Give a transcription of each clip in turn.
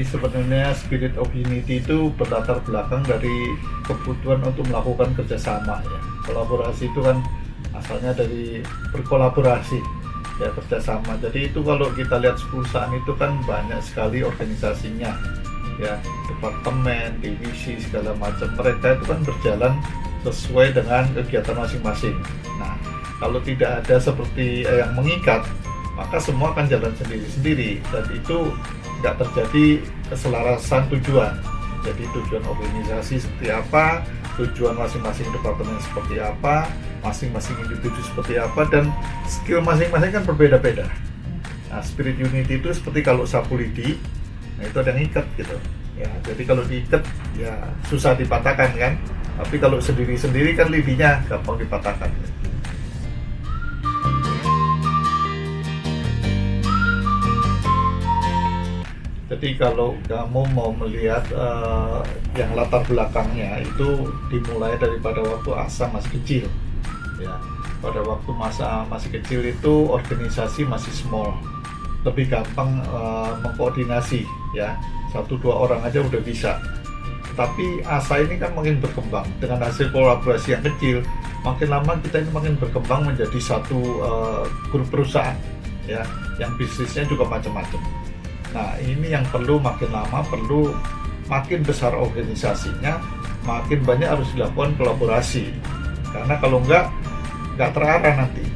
sebenarnya spirit of unity itu berlatar belakang dari kebutuhan untuk melakukan kerjasama ya. Kolaborasi itu kan asalnya dari berkolaborasi ya, kerjasama. Jadi itu kalau kita lihat perusahaan itu kan banyak sekali organisasinya ya, departemen, divisi segala macam. Mereka itu kan berjalan sesuai dengan kegiatan masing-masing. Nah, kalau tidak ada seperti yang mengikat, maka semua akan jalan sendiri-sendiri dan itu nggak terjadi keselarasan tujuan. Jadi tujuan organisasi seperti apa, tujuan masing-masing departemen seperti apa, masing-masing individu seperti apa, dan skill masing-masing kan berbeda-beda. Nah, spirit unity itu seperti kalau sapu lidi, nah itu ada yang ikat gitu ya. Jadi kalau diikat ya susah dipatahkan kan, tapi kalau sendiri-sendiri kan lidinya gampang dipatahkan. Jadi kalau kamu mau melihat yang latar belakangnya itu dimulai daripada waktu Asa masih kecil ya. Pada waktu masa masih kecil itu organisasi masih small, lebih gampang mengkoordinasi ya, 1-2 orang aja udah bisa. Tapi Asa ini kan makin berkembang dengan hasil kolaborasi yang kecil, makin lama kita ini makin berkembang menjadi satu grup perusahaan ya, yang bisnisnya juga macam-macam. Nah, ini yang perlu makin lama, perlu makin besar organisasinya, makin banyak harus dilakukan kolaborasi. Karena kalau nggak terarah nanti.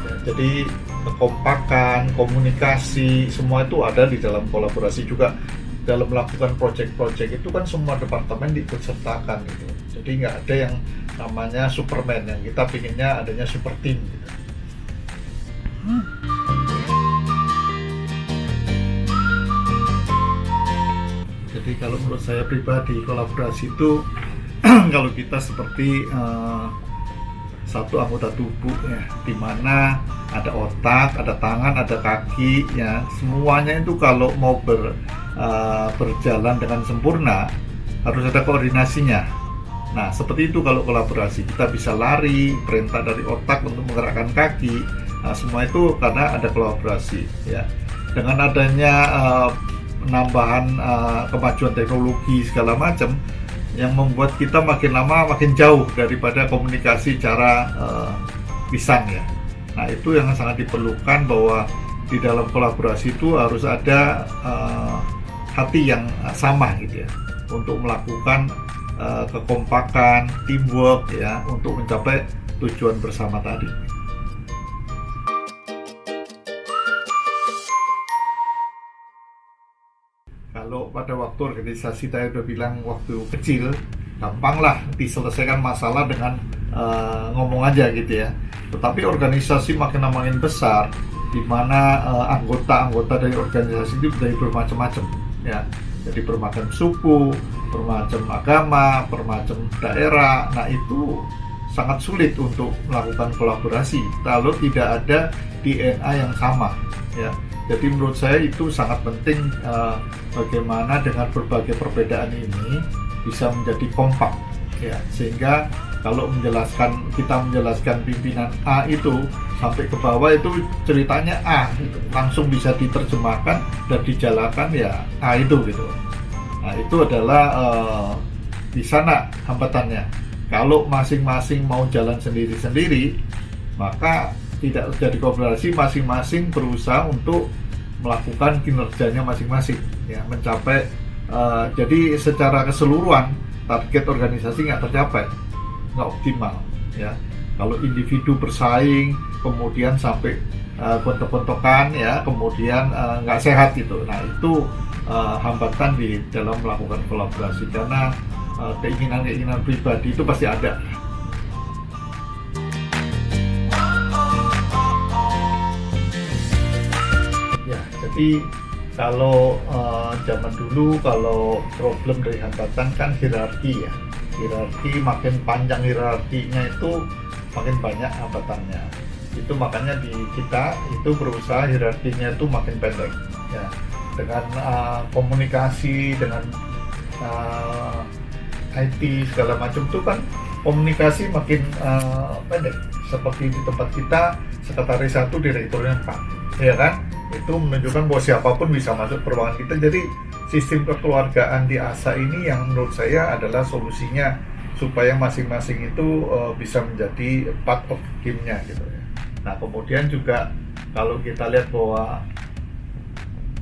Ya, jadi kekompakan, komunikasi, semua itu ada di dalam kolaborasi juga. Dalam melakukan proyek-proyek itu kan semua departemen diikutsertakan gitu. Jadi nggak ada yang namanya Superman, yang kita pinginnya adanya super team gitu. Jadi kalau menurut saya pribadi, kolaborasi itu kalau kita seperti satu anggota tubuh ya, di mana ada otak, ada tangan, ada kaki ya, semuanya itu kalau mau berjalan dengan sempurna harus ada koordinasinya. Nah, seperti itu kalau kolaborasi, kita bisa lari, perintah dari otak untuk menggerakkan kaki, nah, semua itu karena ada kolaborasi ya. Dengan adanya penambahan kemajuan teknologi segala macam yang membuat kita makin lama makin jauh daripada komunikasi cara lisan ya. Nah, itu yang sangat diperlukan, bahwa di dalam kolaborasi itu harus ada hati yang sama gitu ya, untuk melakukan kekompakan, teamwork ya, untuk mencapai tujuan bersama tadi. Kalau pada waktu organisasi saya udah bilang waktu kecil, gampang lah diselesaikan masalah dengan ngomong aja gitu ya. Tetapi organisasi makin besar, di mana anggota-anggota dari organisasi itu dari bermacam-macam ya. Jadi bermacam suku, bermacam agama, bermacam daerah. Nah, itu sangat sulit untuk melakukan kolaborasi kalau tidak ada DNA yang sama ya. Jadi menurut saya itu sangat penting, bagaimana dengan berbagai perbedaan ini bisa menjadi kompak ya, sehingga kalau kita menjelaskan pimpinan A itu sampai ke bawah itu ceritanya A gitu, langsung bisa diterjemahkan dan dijalankan ya A itu gitu. Nah, itu adalah di sana hambatannya. Kalau masing-masing mau jalan sendiri-sendiri, maka tidak terjadi kolaborasi, masing-masing berusaha untuk melakukan kinerjanya masing-masing ya, mencapai jadi secara keseluruhan target organisasi nggak tercapai, nggak optimal ya. Kalau individu bersaing kemudian sampai gontok-gontokan ya, kemudian nggak sehat gitu. Nah, itu hambatan di dalam melakukan kolaborasi, karena keinginan-keinginan pribadi itu pasti ada. Jadi kalau zaman dulu, kalau problem dari hambatan kan hierarki ya, hierarki makin panjang, hierarkinya itu makin banyak hambatannya. Itu makanya di kita itu berusaha hierarkinya itu makin pendek ya, dengan komunikasi dengan IT segala macam itu kan komunikasi makin pendek. Seperti di tempat kita, sekretaris 1, direkturnya 4 ya kan, itu menunjukkan bahwa siapapun bisa masuk ke ruangan kita. Jadi sistem kekeluargaan di ASA ini yang menurut saya adalah solusinya supaya masing-masing itu bisa menjadi part of game-nya gitu ya. Nah kemudian juga kalau kita lihat bahwa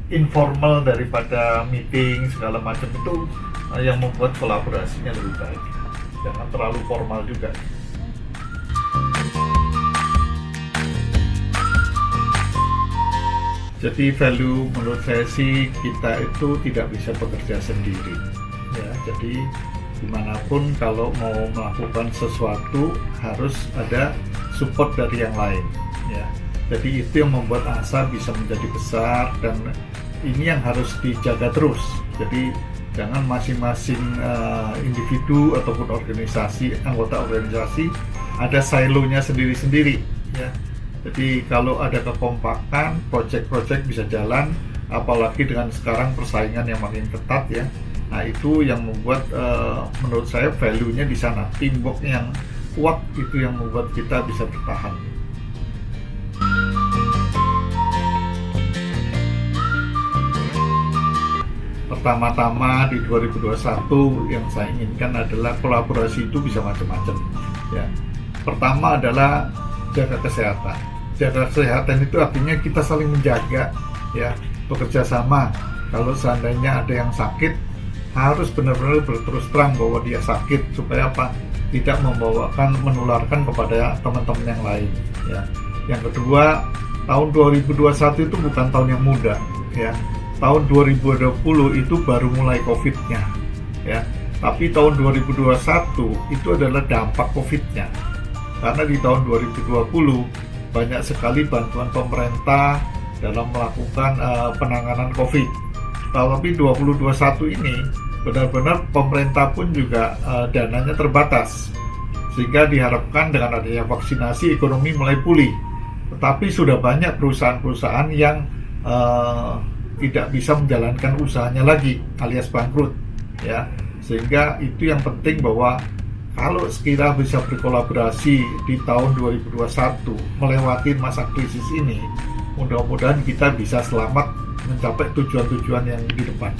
informal daripada meeting segala macam itu yang membuat kolaborasinya lebih baik, jangan terlalu formal juga. Jadi value menurut saya sih kita itu tidak bisa bekerja sendiri ya. Jadi dimanapun kalau mau melakukan sesuatu harus ada support dari yang lain ya. Jadi itu yang membuat ASA bisa menjadi besar, dan ini yang harus dijaga terus. Jadi jangan masing-masing individu ataupun organisasi, anggota organisasi ada silonya sendiri-sendiri ya. Jadi kalau ada kekompakan, project-project bisa jalan, apalagi dengan sekarang persaingan yang makin ketat ya. Nah itu yang membuat menurut saya value-nya di sana, teamwork yang kuat itu yang membuat kita bisa bertahan. Pertama-tama di 2021 yang saya inginkan adalah kolaborasi itu bisa macam-macam ya. Pertama adalah jaga kesehatan. Jaga kesehatan itu artinya kita saling menjaga ya, bekerja sama. Kalau seandainya ada yang sakit, harus benar-benar berterus terang bahwa dia sakit supaya apa? Tidak menularkan kepada teman-teman yang lain ya. Yang kedua, tahun 2021 itu bukan tahun yang mudah ya. Tahun 2020 itu baru mulai COVID-nya ya. Tapi tahun 2021 itu adalah dampak COVID-nya. Karena di tahun 2020 banyak sekali bantuan pemerintah dalam melakukan penanganan COVID. Tapi 2021 ini benar-benar pemerintah pun juga dananya terbatas, sehingga diharapkan dengan adanya vaksinasi ekonomi mulai pulih. Tetapi sudah banyak perusahaan-perusahaan yang tidak bisa menjalankan usahanya lagi, alias bangkrut ya. Sehingga itu yang penting, bahwa kalau sekiranya bisa berkolaborasi di tahun 2021 melewati masa krisis ini, mudah-mudahan kita bisa selamat mencapai tujuan-tujuan yang di depan.